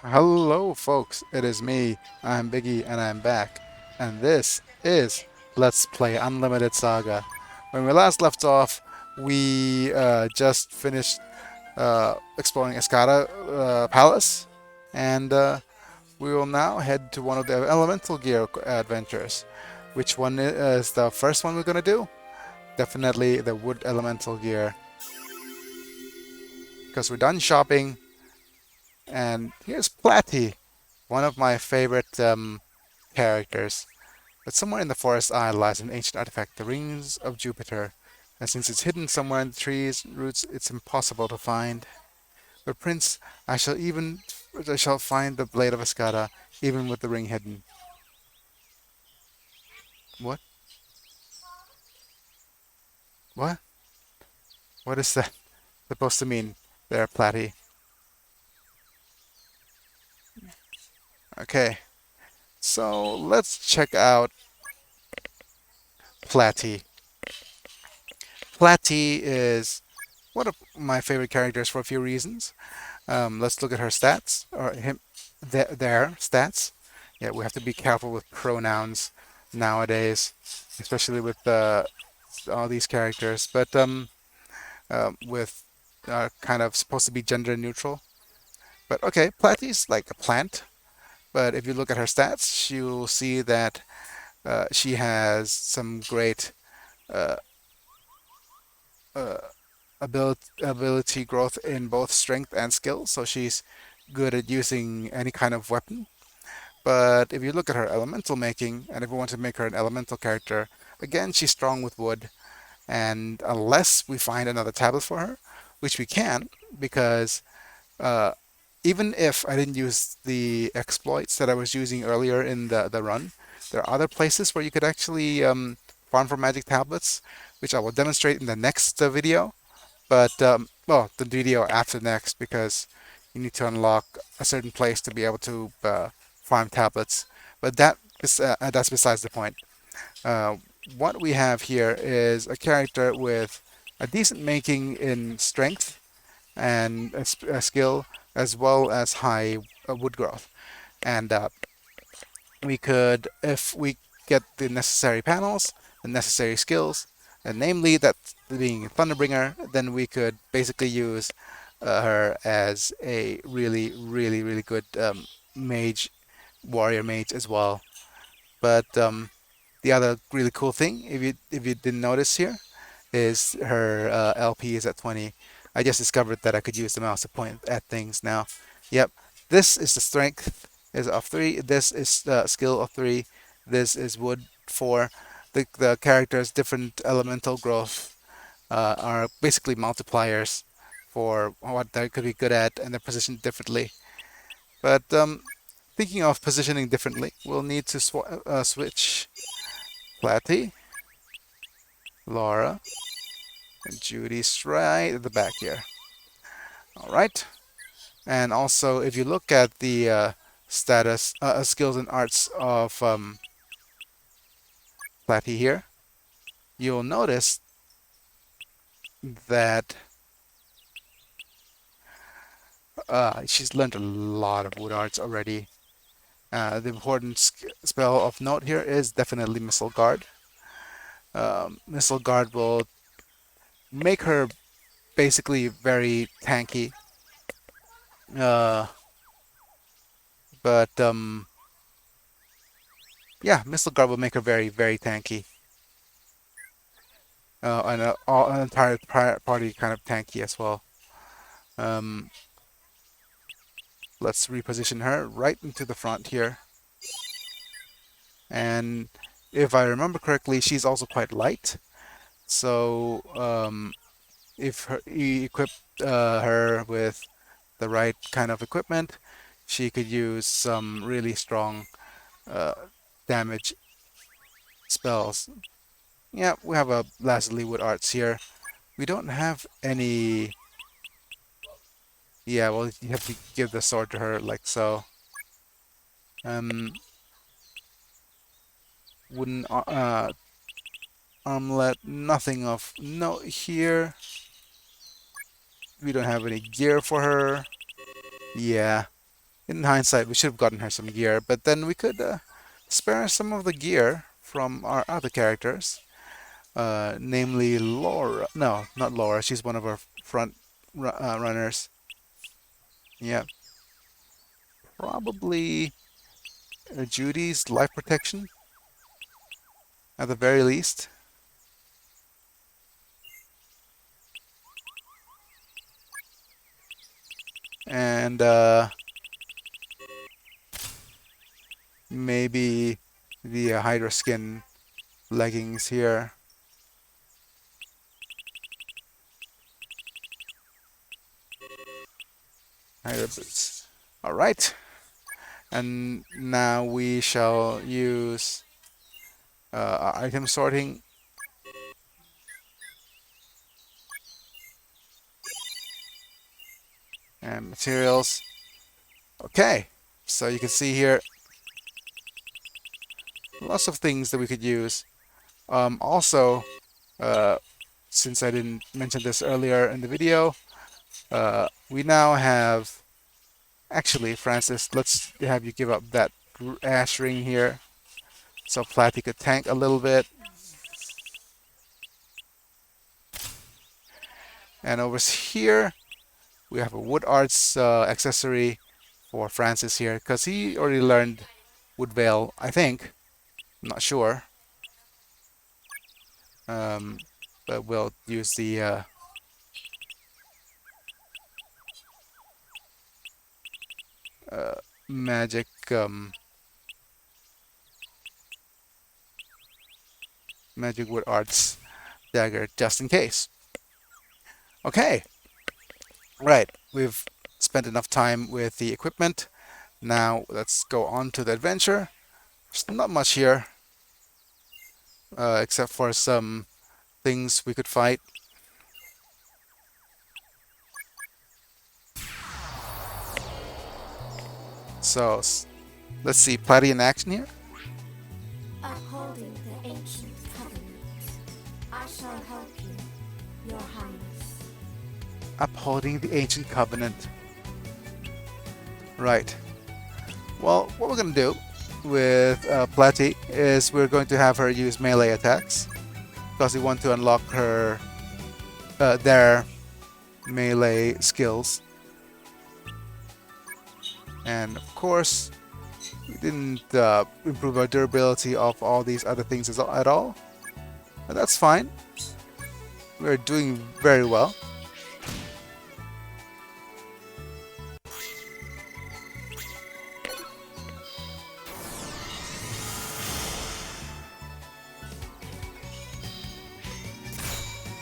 Hello, folks. It is me. I'm Biggy, and I'm back. And this is Let's Play Unlimited Saga. When we last left off, we just finished exploring Escada Palace, and we will now head to one of the Elemental Gear adventures. Which one is the first one we're gonna do? Definitely the Wood Elemental Gear, because we're done shopping. And here's Platy, one of my favorite characters. But somewhere in the forest isle lies an ancient artifact, the rings of Jupiter. And since it's hidden somewhere in the trees and roots, it's impossible to find. But Prince, I shall find the blade of Escada, even with the ring hidden. What? What? What is that supposed to mean there, Platy? Okay, so let's check out Platy. Platy is one of my favorite characters for a few reasons. Let's look at her stats, or their stats. Yeah, we have to be careful with pronouns nowadays, especially with all these characters. But with kind of supposed to be gender neutral. But okay, Platy's like a plant. But if you look at her stats, you'll see that she has some great uh, uh, ability growth in both strength and skill. So she's good at using any kind of weapon. But if you look at her elemental making, and if we want to make her an elemental character, again, she's strong with wood. And unless we find another tablet for her, which we can, because uh, even if I didn't use the exploits that I was using earlier in the run, there are other places where you could actually farm for magic tablets, which I will demonstrate in the next video. But, well, the video after next, because you need to unlock a certain place to be able to farm tablets. But that's besides the point. Uh, what we have here is a character with a decent making in strength and a skill, as well as high wood growth. And we could, if we get the necessary panels, the necessary skills, and namely that being Thunderbringer, then we could basically use her as a really, really, really good mage, warrior mage as well. But the other really cool thing, if you didn't notice here, is her LP is at 20. I just discovered that I could use the mouse to point at things now. Yep, this is the strength is of 3. This is the skill of 3. This is wood 4. The character's different elemental growth are basically multipliers for what they could be good at, and they're positioned differently. But thinking of positioning differently, we'll need to switch Platy, Laura, and Judy's right at the back here. All right. And also, if you look at the status, skills and arts of Platy here, you'll notice that she's learned a lot of wood arts already. The important spell of note here is definitely Missile Guard. Missile Guard will make her basically very tanky. Uh, but yeah, Missile Guard will make her very, very tanky. And an entire party kind of tanky as well. Um, let's reposition her right into the front here. And if I remember correctly, she's also quite light. So if you equip her with the right kind of equipment, she could use some really strong uh, damage spells. Yeah, we have a Lazuli Wood Arts here. We don't have any. Yeah, well, you have to give the sword to her like so. Um, wooden armlet, nothing of note here. We don't have any gear for her. Yeah. In hindsight, we should have gotten her some gear, but then we could spare some of the gear from our other characters, namely Laura. No, not Laura. She's one of our front runners. Yeah, probably Judy's life protection at the very least. And maybe the Hydra skin leggings here. Hydra boots. All right. And now we shall use our item sorting. And materials. Okay, so you can see here lots of things that we could use. Also, uh, since I didn't mention this earlier in the video, we now have, actually, Francis, let's have you give up that ash ring here so Platy could tank a little bit. And over here, we have a wood arts accessory for Francis here because he already learned wood veil, I think. I'm not sure. But we'll use the magic magic wood arts dagger just in case. Okay, right. We've spent enough time with the equipment. Now let's go on to the adventure. There's not much here, except for some things we could fight. So let's see Platy in action here. Upholding the ancient covenant, I shall help you, Your Highness. Upholding the ancient covenant. Right. Well, what we're going to do with Platy is we're going to have her use melee attacks because we want to unlock her their melee skills. And of course, we didn't improve our durability of all these other things at all. But that's fine. We're doing very well.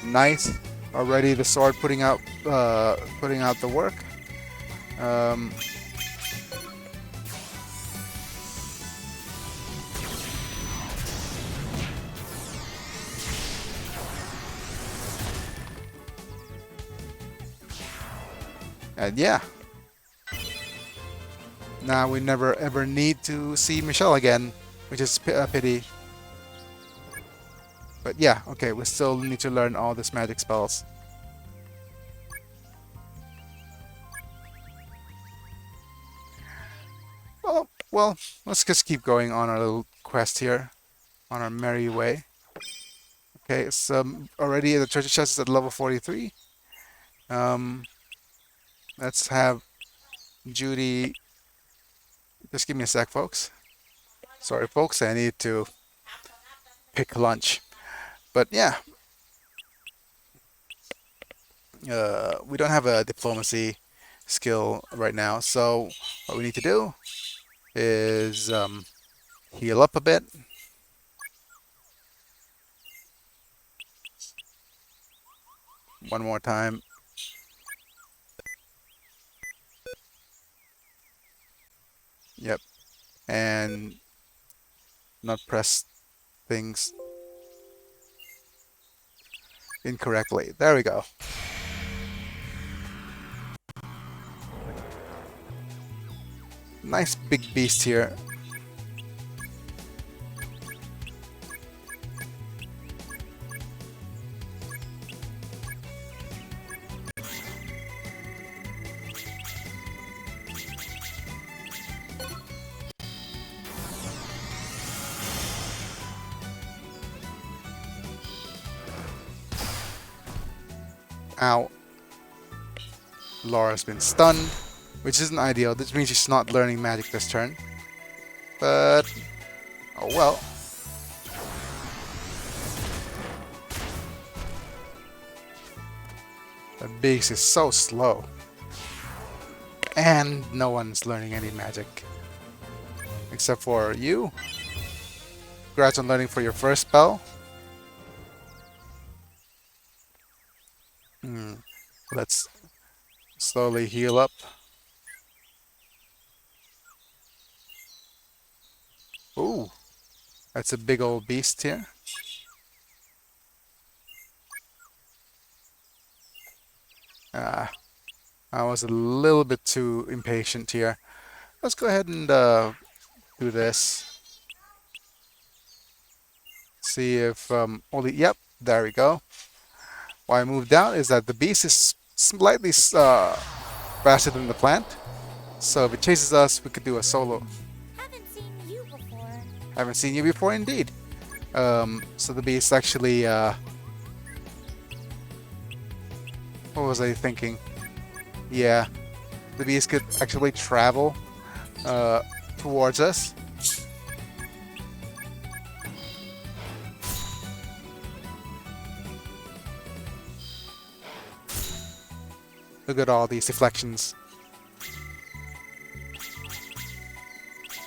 Nice. Already the sword putting out the work. And yeah. Now we never ever need to see Michelle again, which is a pity. But yeah, okay, we still need to learn all these magic spells. Well, let's just keep going on our little quest here, on our merry way. Okay, so already the treasure chest is at level 43. Let's have Judy. Just give me a sec, folks. Sorry, folks, I need to pick lunch. But yeah, we don't have a diplomacy skill right now, so what we need to do is heal up a bit. One more time. Yep. And not press things incorrectly. There we go. Nice big beast here. Ow. Laura's been stunned, which isn't ideal. This means she's not learning magic this turn. But, oh well. The beast is so slow. And no one's learning any magic. Except for you. Congrats on learning for your first spell. Let's slowly heal up. Ooh, that's a big old beast here. I was a little bit too impatient here. Let's go ahead and do this. See if only. Yep, there we go. Why I moved down is that the beast is slightly faster than the plant. So if it chases us, we could do a solo. Haven't seen you before. Haven't seen you before, indeed. So the beast actually. What was I thinking? Yeah, the beast could actually travel towards us. Look at all these deflections.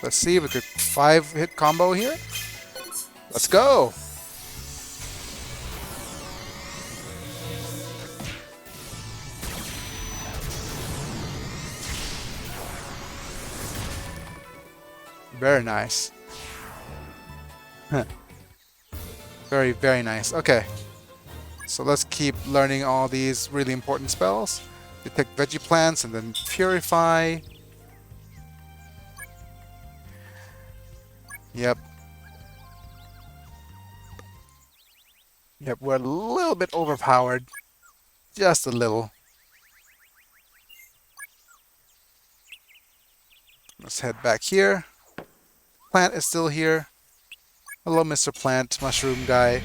Let's see if we could 5-hit combo here. Let's go! Very nice. Very, very nice. Okay. So let's keep learning all these really important spells. Detect veggie plants and then purify. Yep. Yep, we're a little bit overpowered. Just a little. Let's head back here. Plant is still here. Hello, Mr. Plant, mushroom guy.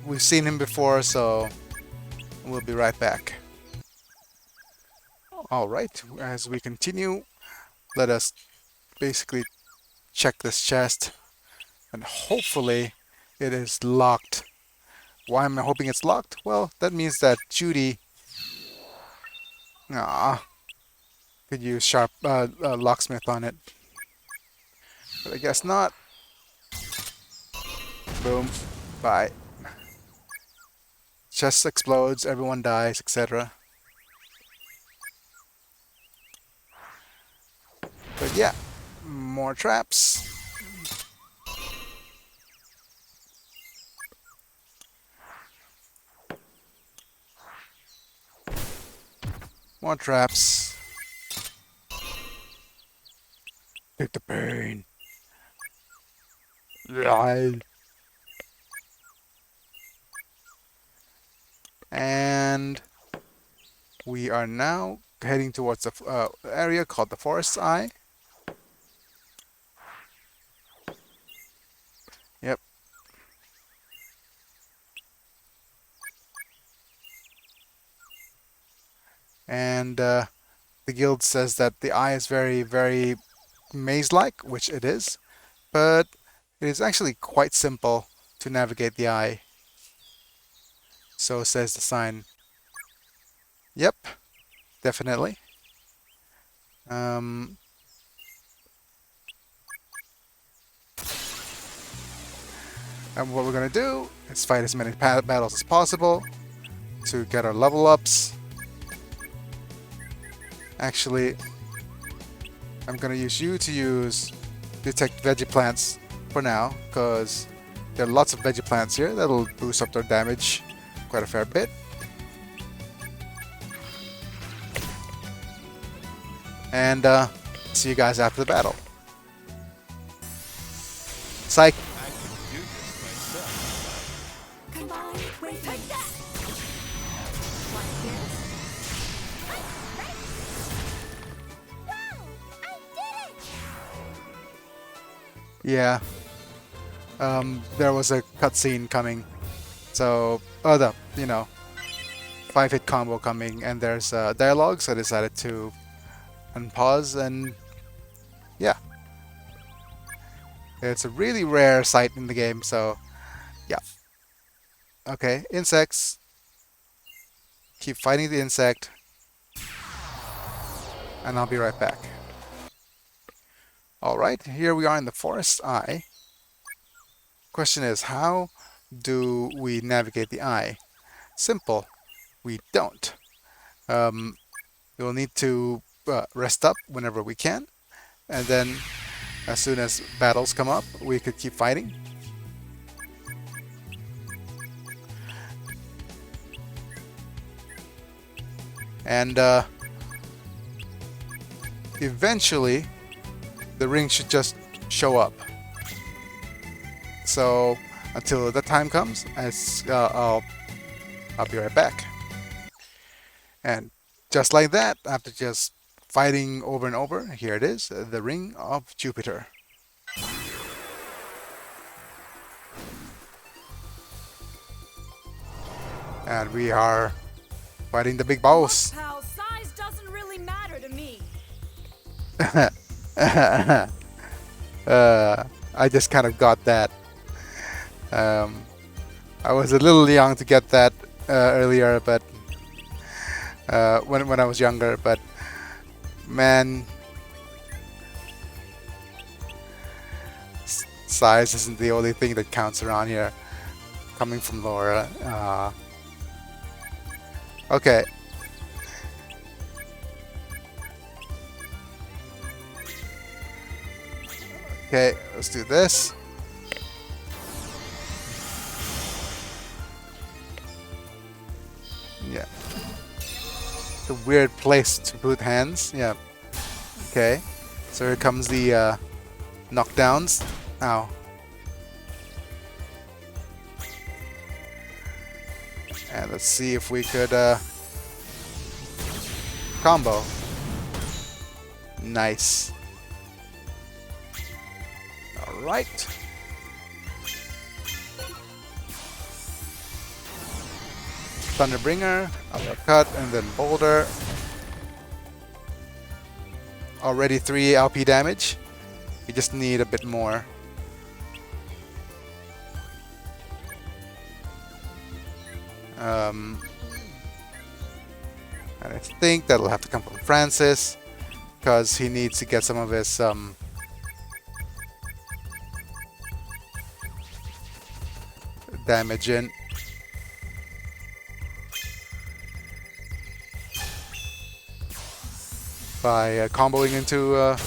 We've seen him before, so we'll be right back. Alright, as we continue, let us basically check this chest, and hopefully it is locked. Why am I hoping it's locked? Well, that means that Judy could use sharp locksmith on it. But I guess not. Boom. Bye. Chest explodes, everyone dies, etc. But yeah, more traps. More traps. Take the pain. And we are now heading towards the area called the Forest's Eye. Yep. And the guild says that the eye is very, very maze-like, which it is, but it is actually quite simple to navigate the eye. So says the sign. Yep, definitely. And what we're gonna do is fight as many battles as possible to get our level ups. Actually, I'm gonna use you to use detect veggie plants for now, because there are lots of veggie plants here that'll boost up their damage quite a fair bit. And see you guys after the battle. Psych. Combine, wait, take that! Yeah. there was a cutscene coming. So, oh, the, 5-hit combo coming, and there's dialogue, so I decided to unpause, and yeah, it's a really rare sight in the game, so yeah. Okay, insects. Keep fighting the insect, and I'll be right back. Alright, here we are in the forest eye. Question is, how do we navigate the eye? Simple. We don't. Um, we'll need to rest up whenever we can, and then as soon as battles come up, we could keep fighting. And eventually, the ring should just show up. So until the time comes, I'll be right back. And just like that, after just fighting over and over, here it is, the ring of Jupiter. And we are fighting the big boss. Look, pal, size doesn't really matter to me. I just kind of got that. Um, I was a little young to get that earlier, but when I was younger. But man, size isn't the only thing that counts around here. Coming from Laura. Okay. Okay, let's do this. Yeah. It's a weird place to put hands. Yeah. Okay. So here comes the knockdowns. Ow. And let's see if we could combo. Nice. Alright. Thunderbringer, uppercut, and then boulder. Already 3 LP damage. We just need a bit more. And I think that'll have to come from Francis, because he needs to get some of his damage in. By comboing into a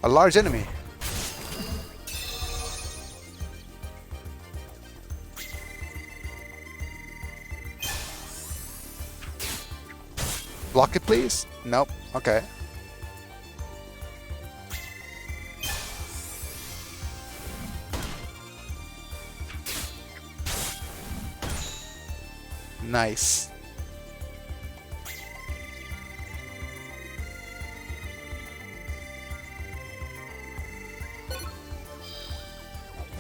large enemy. Block it, please? Nope. Okay. Nice.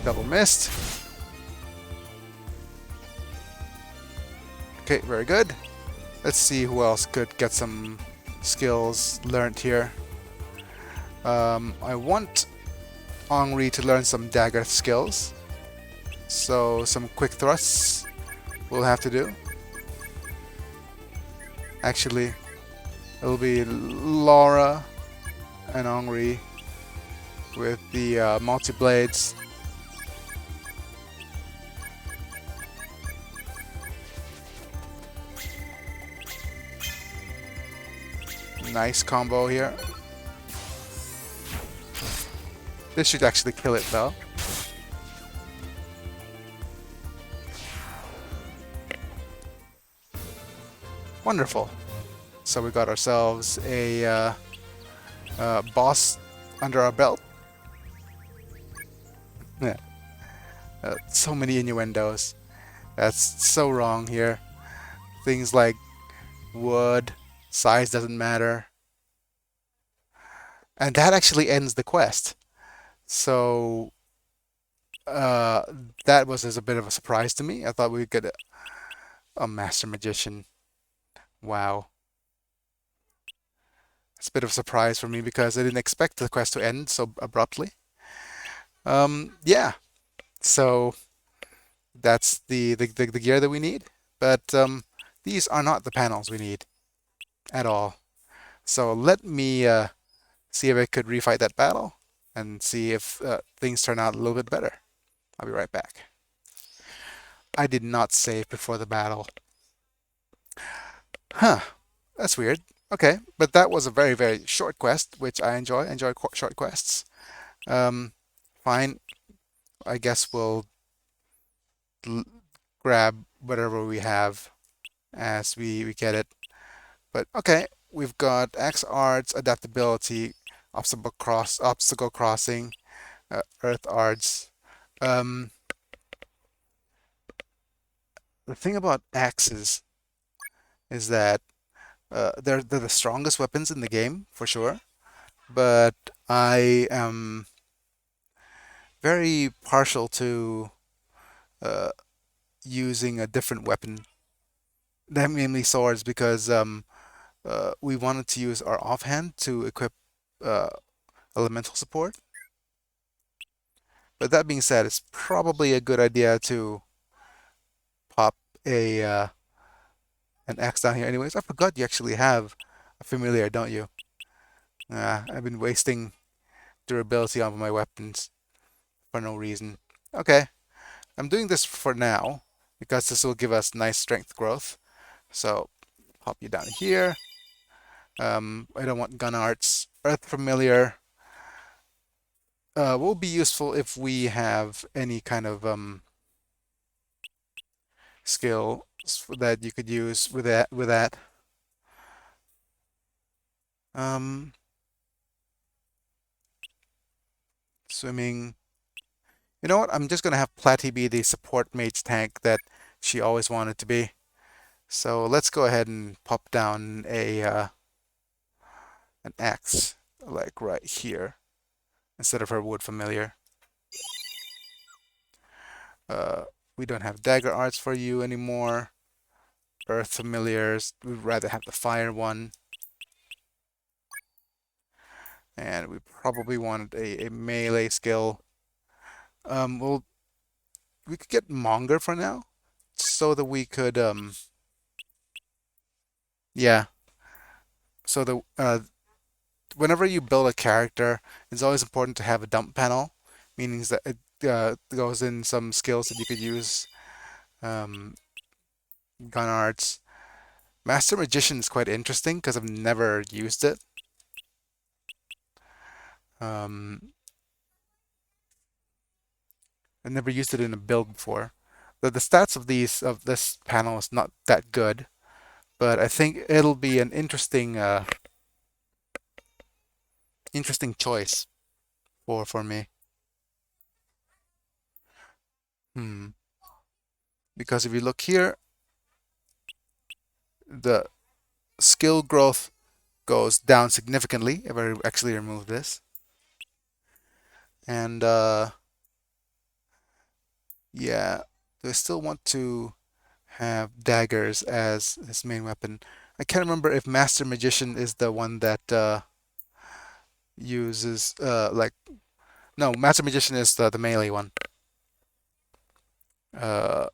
Double missed. Okay, very good. Let's see who else could get some skills learned here. I want Henri to learn some dagger skills. So some quick thrusts we'll have to do. Actually, it'll be Laura and Henri with the multi-blades. Nice combo here. This should actually kill it though. Wonderful. So we got ourselves a boss under our belt. Yeah. So many innuendos. That's so wrong here. Things like wood, size doesn't matter. And that actually ends the quest. So Uh, that was as a bit of a surprise to me. I thought we'd get a Master Magician. Wow. It's a bit of a surprise for me because I didn't expect the quest to end so abruptly. Yeah. So that's the gear that we need. But these are not the panels we need at all. So let me see if I could refight that battle and see if things turn out a little bit better. I'll be right back. I did not save before the battle. Huh, that's weird. Okay, but that was a very, very short quest, which I enjoy. I enjoy short quests. Um, fine. I guess we'll l grab whatever we have as we get it. But okay, we've got X arts, adaptability, obstacle crossing, earth arts. Um, the thing about axes is that they're the strongest weapons in the game for sure. But I am very partial to uh, using a different weapon than mainly swords because we wanted to use our offhand to equip uh, elemental support. But that being said, it's probably a good idea to pop a an axe down here. Anyways, I forgot you actually have a familiar, don't you? I've been wasting durability on my weapons for no reason. Okay, I'm doing this for now because this will give us nice strength growth. So pop you down here. I don't want gun arts. Earth familiar will be useful if we have any kind of skill that you could use with that. Um, swimming. You know what? I'm just gonna have Platy be the support mage tank that she always wanted to be. So let's go ahead and pop down a an axe like right here instead of her wood familiar. Uh, we don't have dagger arts for you anymore. Earth familiars. We'd rather have the fire one. And we probably wanted a melee skill. Well, we could get Monger for now, so that we could yeah. So the whenever you build a character, it's always important to have a dump panel, meaning that it goes in some skills that you could use. Um, gun arts. Master Magician is quite interesting because I've never used it. Um, I've never used it in a build before. The stats of this panel is not that good, but I think it'll be an interesting choice for me. Hmm. Because if you look here, the skill growth goes down significantly if I actually remove this. And yeah, do I still want to have daggers as his main weapon? I can't remember if Master Magician is the one that uses like no, Master Magician is the melee one.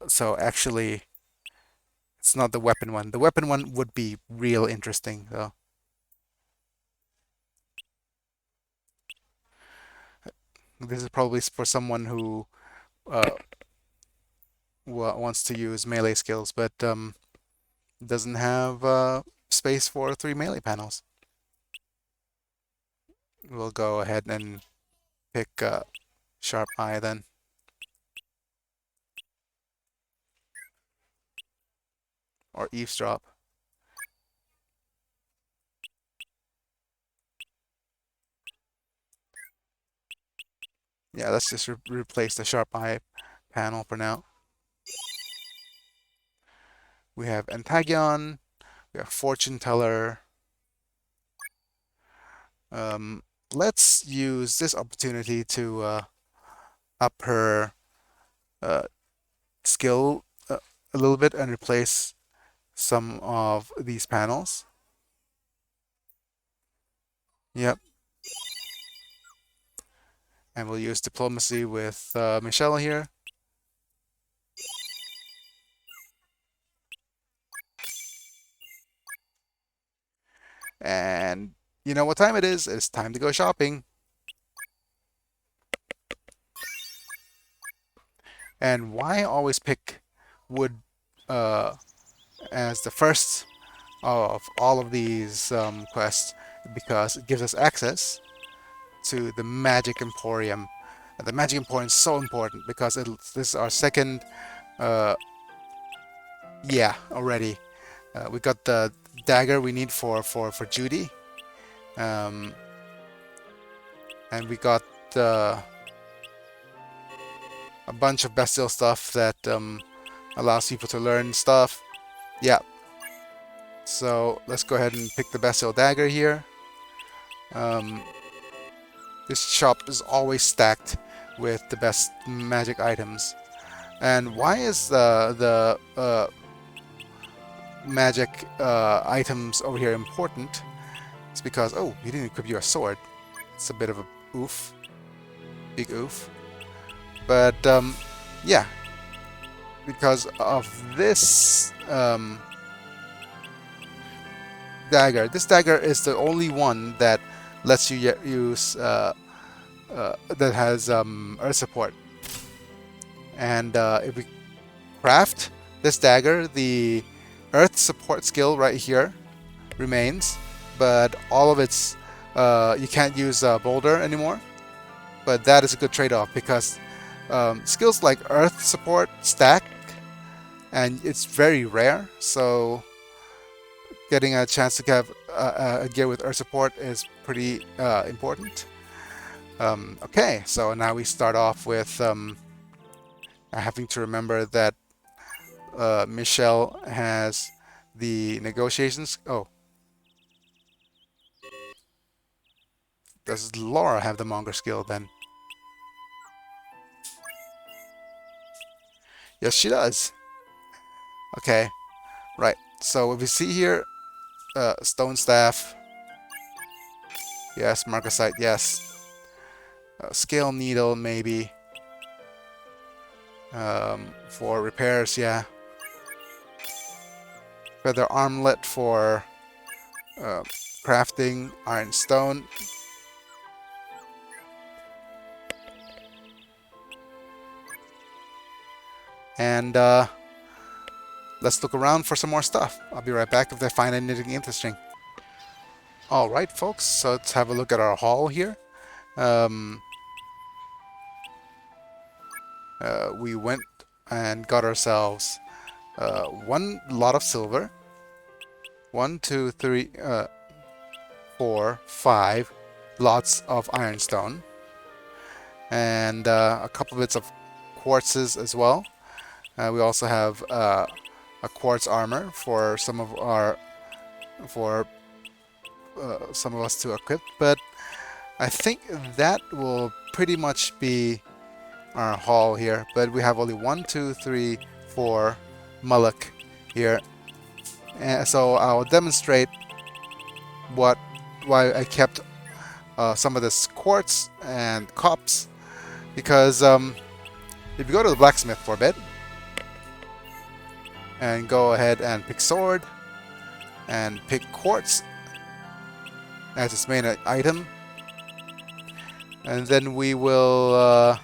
So actually, it's not the weapon one. The weapon one would be real interesting though. This is probably for someone who uh, wants to use melee skills, but doesn't have space for 3 melee panels. We'll go ahead and pick Sharp Eye then. Or Eavesdrop. Yeah, let's just replace the Sharp Eye panel for now. We have Antagon, we have Fortune Teller. Um, let's use this opportunity to up her uh, skill a little bit and replace some of these panels. Yep. And we'll use diplomacy with Michelle here. And you know what time it is? It's time to go shopping. And why always pick wood uh, as the first of all of these quests? Because it gives us access to the Magic Emporium. And the Magic Emporium is so important because this is our second, uh, yeah, already. We got the dagger we need for Judy. Um, and we got uh, a bunch of bestial stuff that allows people to learn stuff. Yeah, so let's go ahead and pick the bestial dagger here. Um, this shop is always stacked with the best magic items. And why is the magic items over here important? It's because, oh, you didn't equip your sword. It's a bit of a oof, big oof. But yeah, because of this dagger. This dagger is the only one that lets you use that has earth support. And if we craft this dagger, the earth support skill right here remains, but all of its you can't use boulder anymore. But that is a good trade-off because skills like earth support stack, and it's very rare. So getting a chance to have a gear with earth support is pretty important. Okay, so now we start off with having to remember that Michelle has the negotiations. Oh, does Laura have the Monger skill then? Yes, she does. Okay, right. So if we see here, stone staff, yes. Marcasite, yes. Scale needle, maybe. For repairs, yeah. Feather armlet for uh, crafting, iron stone. And let's look around for some more stuff. I'll be right back if I find anything interesting. Alright, folks, so let's have a look at our haul here. Um, we went and got ourselves one lot of silver. 1, 2, 3, 4, 5 lots of ironstone. And a couple bits of quartzes as well. We also have a quartz armor for some of our some of us to equip, but I think that will pretty much be our haul here. But we have only 1, 2, 3, 4 mullock here, and so I'll demonstrate why I kept some of this quartz and cops, because if you go to the blacksmith for a bit and go ahead and pick sword and pick quartz as its main item, and then we will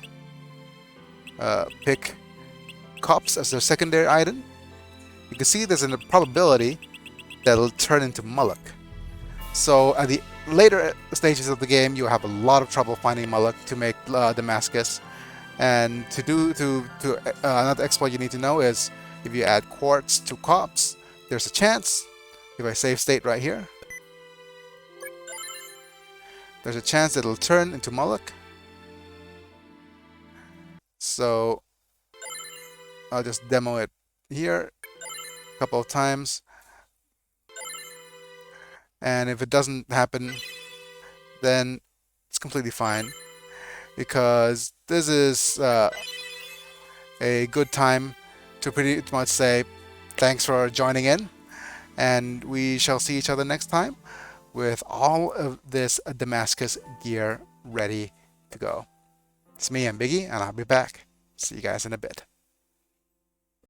pick cops as their secondary item. You can see there's a probability that it'll turn into mullock. So at the later stages of the game, you have a lot of trouble finding mullock to make Damascus. And another exploit you need to know is if you add quartz to cops, there's a chance. If I save state right here, there's a chance that it'll turn into mullock. So I'll just demo it here a couple of times. And if it doesn't happen, then it's completely fine, because this is a good time to pretty much say thanks for joining in, and we shall see each other next time with all of this Damascus gear ready to go. It's me, I'm Biggy, and I'll be back. See you guys in a bit.